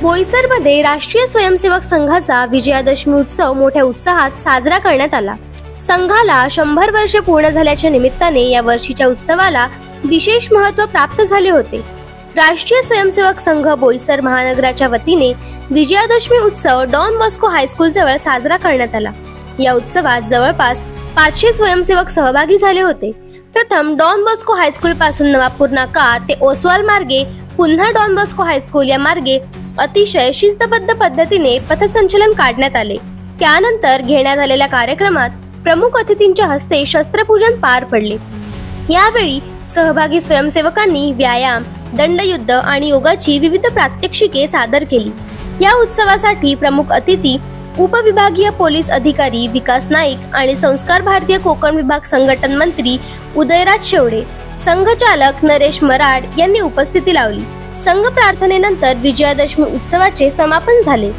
बोईसरमध्ये राष्ट्रीय स्वयंसेवक संघाचा विजयादशमी उत्सव मोठ्या उत्साहात साजरा करण्यात आला। संघाला 100 वर्षे पूर्ण झाल्याच्या निमित्ताने या वर्षीच्या उत्सवाला विशेष महत्त्व प्राप्त झाले होते। राष्ट्रीय स्वयंसेवक संघ बोईसर महानगराच्या वतीने विजयादशमी उत्सव डॉन बॉस्को हायस्कूल जवळ साजरा करण्यात आला। या उत्सवात जवळपास 500 स्वयंसेवक सहभागी झाले होते। प्रथम डॉन बॉस्को हायस्कूल पासून नवापूर नाका ते ओसवाल मार्गे पुन्हा डॉन बॉस्को हायस्कूल या मार्गे अतिशय शिस्तबद्ध पद्धतीने पथसंचलन काढण्यात आले। त्यानंतर घेण्यात आलेल्या कार्यक्रमात प्रमुख अतिथींच्या हस्ते शस्त्रपूजन पार पडले। यावेळी सहभागी स्वयंसेवकांनी व्यायाम, दंडयुद्ध आणि योगाची विविध प्रात्यक्षिके सादर केली। या उत्सवासाठी प्रमुख अतिथी उपविभागीय पोलीस अधिकारी विकास नाईक आणि संस्कार भारतीय कोकण विभाग संघटन मंत्री उदयराज शेवडे, संघचालक नरेश मराड यांनी उपस्थिती लावली। संघ प्रार्थनेनंतर विजयादशमी उत्सवाचे समापन झाले।